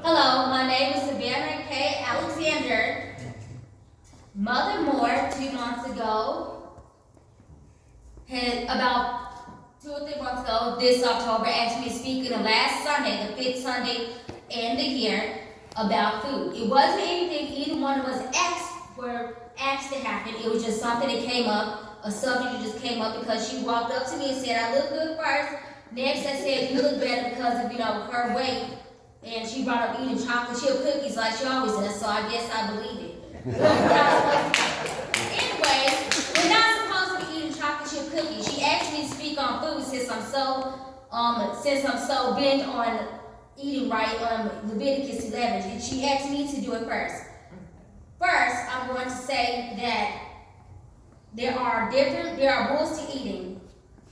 Hello, my name is Savannah K. Alexander. Mother Moore, 2 months ago, about 2 or 3 months ago, this October, asked me to speak in the last Sunday, the 5th Sunday in the year, about food. It wasn't anything either one of us asked to happen. It was just something that came up, a subject that just came up because she walked up to me and said, I look good first. Next, I said, you look better because of, her weight. And she brought up eating chocolate chip cookies like she always does, so I guess I believe it. Anyway, we're not supposed to be eating chocolate chip cookies. She asked me to speak on food since I'm so bent on eating right on Leviticus 11. And she asked me to do it first. First, I'm going to say that there are rules to eating.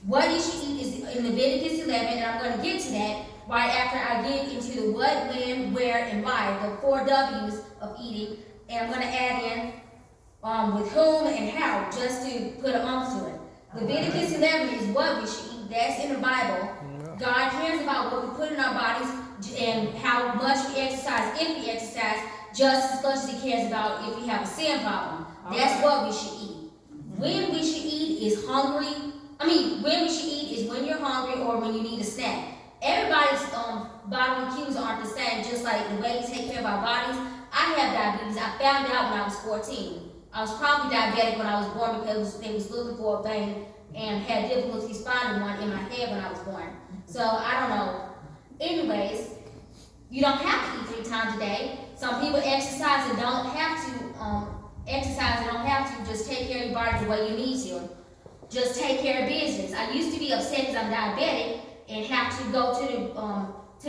What you should eat is in Leviticus 11, and I'm going to get to that right after I get into the what, when, where, and why, the 4 W's of eating, and I'm going to add in with whom and how, just to put an to it. Leviticus 11 is what we should eat. That's in the Bible. God cares about what we put in our bodies and how much we exercise, if we exercise, just as much as He cares about if we have a sin problem. That's what we should eat. When we should eat is when we should eat is when you're hungry or when you need a snack. Everybody's bodily cues aren't the same, just like the way we take care of our bodies. I have diabetes. I found out when I was 14. I was probably diabetic when I was born because they was looking for a vein and had difficulties finding one in my head when I was born. So I don't know. Anyways, you don't have to eat 3 times a day. Some people exercise and don't have to just take care of your body the way you need to. Just take care of business. I used to be upset because I'm diabetic and have to go to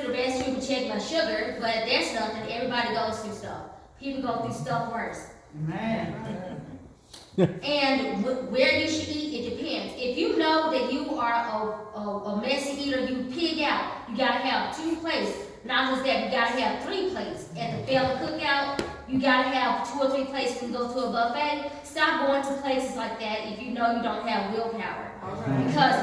the restroom and check my sugar, but there's nothing. Everybody goes through stuff. People go through stuff worse. Amen. And where you should eat, it depends. If you know that you are a messy eater, you pig out, you gotta have 2 plates. Not just that, you gotta have 3 plates. At the family cookout, you gotta have 2 or 3 plates when you go to a buffet. Stop going to places like that if you know you don't have willpower. Right. Because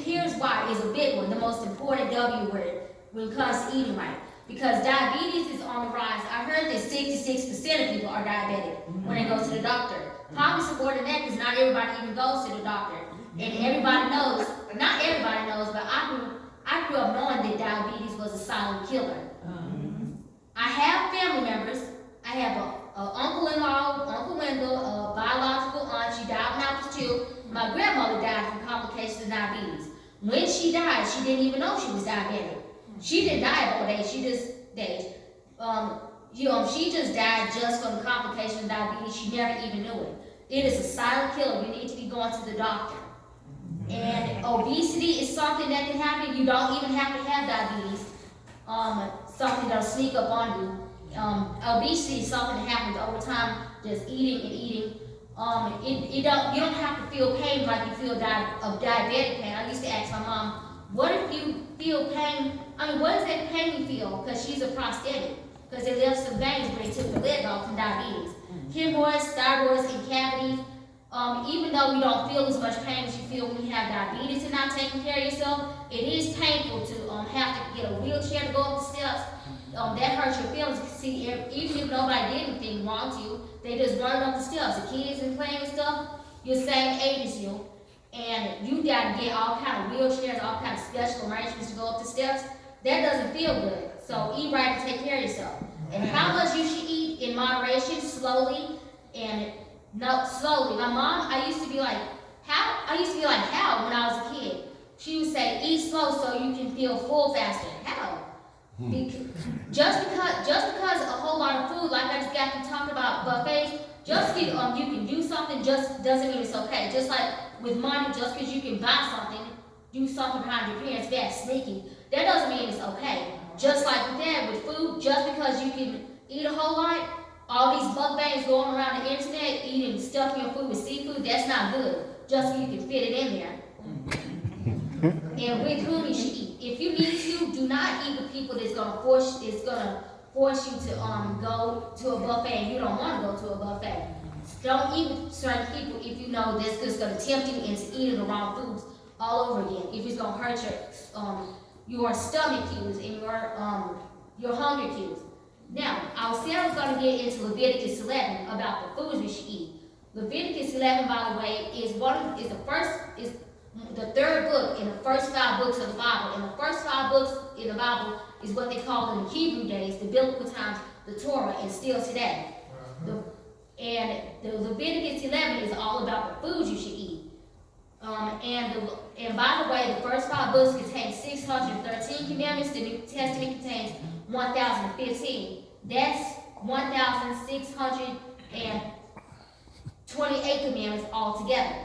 here's why is a big one, the most important W word when it comes to eating right. Because diabetes is on the rise. I heard that 66% of people are diabetic when they go to the doctor. Probably some more than that because not everybody even goes to the doctor. And everybody knows, not everybody knows, but I grew up knowing that diabetes was a silent killer. I have family members. I have an uncle-in-law, Uncle Wendell, a biological aunt. She died when I was 2. My grandmother died from complications of diabetes. When she died, she didn't even know she was diabetic. She didn't die of old age. She just died. She just died just from the complications of diabetes. She never even knew it. It is a silent killer. You need to be going to the doctor. And obesity is something that can happen. You don't even have to have diabetes. Something that'll sneak up on you. Obesity is something that happens over time, just eating and eating. You don't have to feel pain like you feel diabetic pain. I used to ask my mom, what if you feel pain? What is that pain you feel? Because she's a prosthetic. Because they left some veins when they took the leg off from diabetes. Hemorrhoids, thyroids, and cavities. Even though you don't feel as much pain as you feel when you have diabetes and not taking care of yourself, it is painful to have to get a wheelchair to go up the steps. That hurts your feelings. See, even if nobody did anything wrong to you, they just running up the steps. The kids and playing and stuff, you're the same age as you, and you got to get all kind of wheelchairs, all kind of special arrangements to go up the steps. That doesn't feel good. So eat right and take care of yourself. And how much you should eat in moderation, slowly, and slowly. My mom, I used to be like, how when I was a kid? She would say, eat slow so you can feel full faster. How? Just because a whole lot of food, like I just got to talk about buffets, just because you can do something just doesn't mean it's okay. Just like with money, just because you can buy something, do something behind your parents' back, sneaky, that doesn't mean it's okay. Just like with that, with food, just because you can eat a whole lot, all these mukbangs going around the internet, eating, stuffing your food with seafood, that's not good. Just so you can fit it in there. And with whom you should eat. If you need to, do not eat with people that's gonna force you to go to a buffet and you don't want to go to a buffet. Don't eat with certain people if you know that's just gonna tempt you into eating the wrong foods all over again. If it's gonna hurt your stomach cues and your hunger cues. Now, I said I was gonna get into Leviticus 11 about the foods we should eat. Leviticus 11, by the way, is the third book in the first 5 books of the Bible. And the first 5 books in the Bible is what they call in the Hebrew days, the biblical times, the Torah, and still today. The Leviticus 11 is all about the foods you should eat. And by the way, the first 5 books contain 613 commandments. The New Testament contains 1,015. That's 1,628 commandments altogether.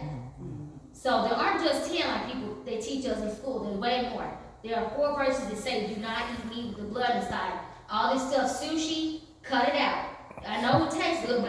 So there aren't just 10 like people they teach us in school. There's way more. There are 4 verses that say do not eat meat with the blood inside. All this stuff, sushi, cut it out. I know it tastes good,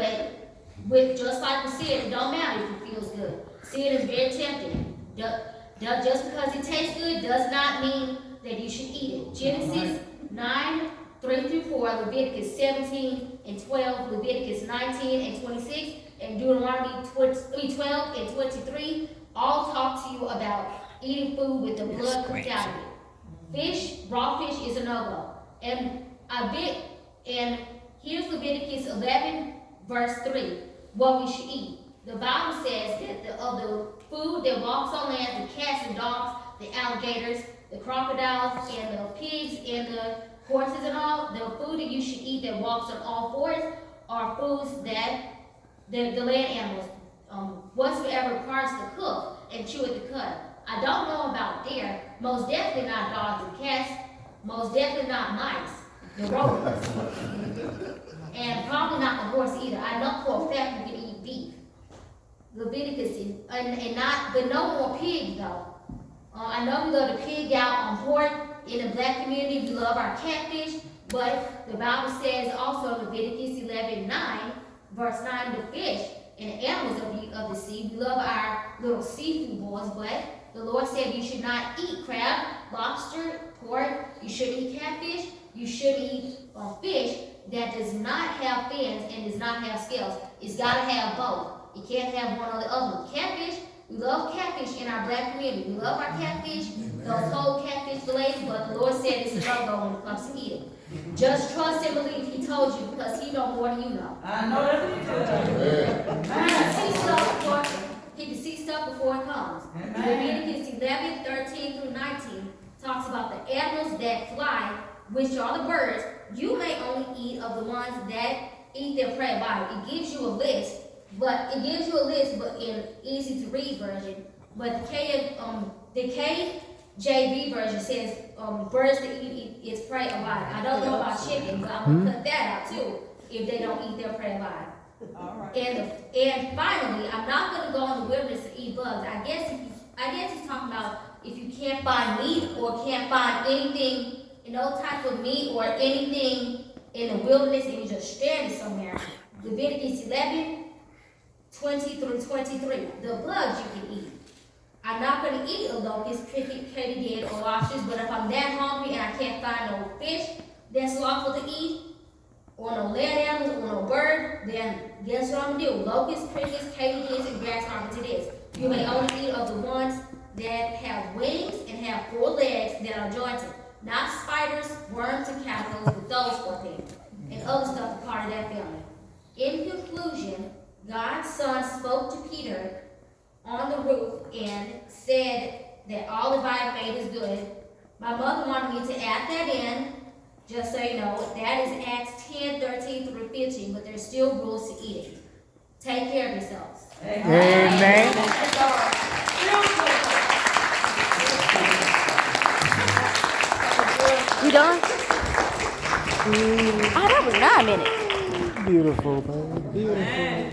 but just like we said, it don't matter if it feels good. Sin is very tempting. Just because it tastes good does not mean that you should eat it. Genesis 9, 3-4, Leviticus 17 and 12, Leviticus 19 and 26, and Deuteronomy 12 and 23 all talk to you about eating food with the blood cooked out of it. Fish, raw fish is a no-go. And here's Leviticus 11, verse 3, what we should eat. The Bible says that of the food that walks on land, the cats and dogs, the alligators, the crocodiles, and the pigs, and the horses and all, the food that you should eat that walks on all 4s are foods that the land animals, whatsoever requires to cook and chew at the cut. I don't know about deer, most definitely not dogs and cats, most definitely not mice, the rodents, and probably not the horse either. I know for a fact you can eat beef. Leviticus, but no more pigs though. I know we love to pig out on pork. In the black community, we love our catfish, but the Bible says also in Leviticus 11:9, verse 9, the fish and the animals of the sea. We love our little seafood boys, but the Lord said you should not eat crab, lobster, pork. You shouldn't eat catfish. You shouldn't eat fish that does not have fins and does not have scales. It's got to have both. You can't have one or the other one. Catfish, we love catfish in our black community. We love our catfish, those whole catfish fillets, but the Lord said it's a no-go when it comes to eating. Just trust and believe He told you because He knows more than you know. I know that He He can see stuff before it comes. Leviticus 11:13-19 talks about the animals that fly, which are the birds. You may only eat of the ones that eat their prey by. It gives you a list. But in easy to read version. But the KJV version says birds that eat its prey alive. I don't know about chicken, but I'm gonna cut that out too if they don't eat their prey alive. All right. And finally, I'm not gonna go in the wilderness and eat bugs. I guess he's talking about if you can't find meat or can't find anything, no type of meat or anything in the wilderness and you're just stranded somewhere. Leviticus 11:20-23, the bugs you can eat. I'm not going to eat a locust, cricket, katydid, or lobsters, but if I'm that hungry and I can't find no fish that's lawful to eat, or no land animals, or no bird, then guess what I'm going to do? Locusts, crickets, katydids, and grasshoppers it is. You may only eat of the ones that have wings and have 4 legs that are jointed. Not spiders, worms, and caterpillars, but those 4 things. And other stuff are part of that family. In conclusion, God's Son spoke to Peter on the roof and said that all the Bible made is good. My mother wanted me to add that in, just so you know. That is Acts 10:13-15, but there's still rules to eating. Take care of yourselves. Amen. You done? Oh, that was 9 minutes. Beautiful, man. Beautiful.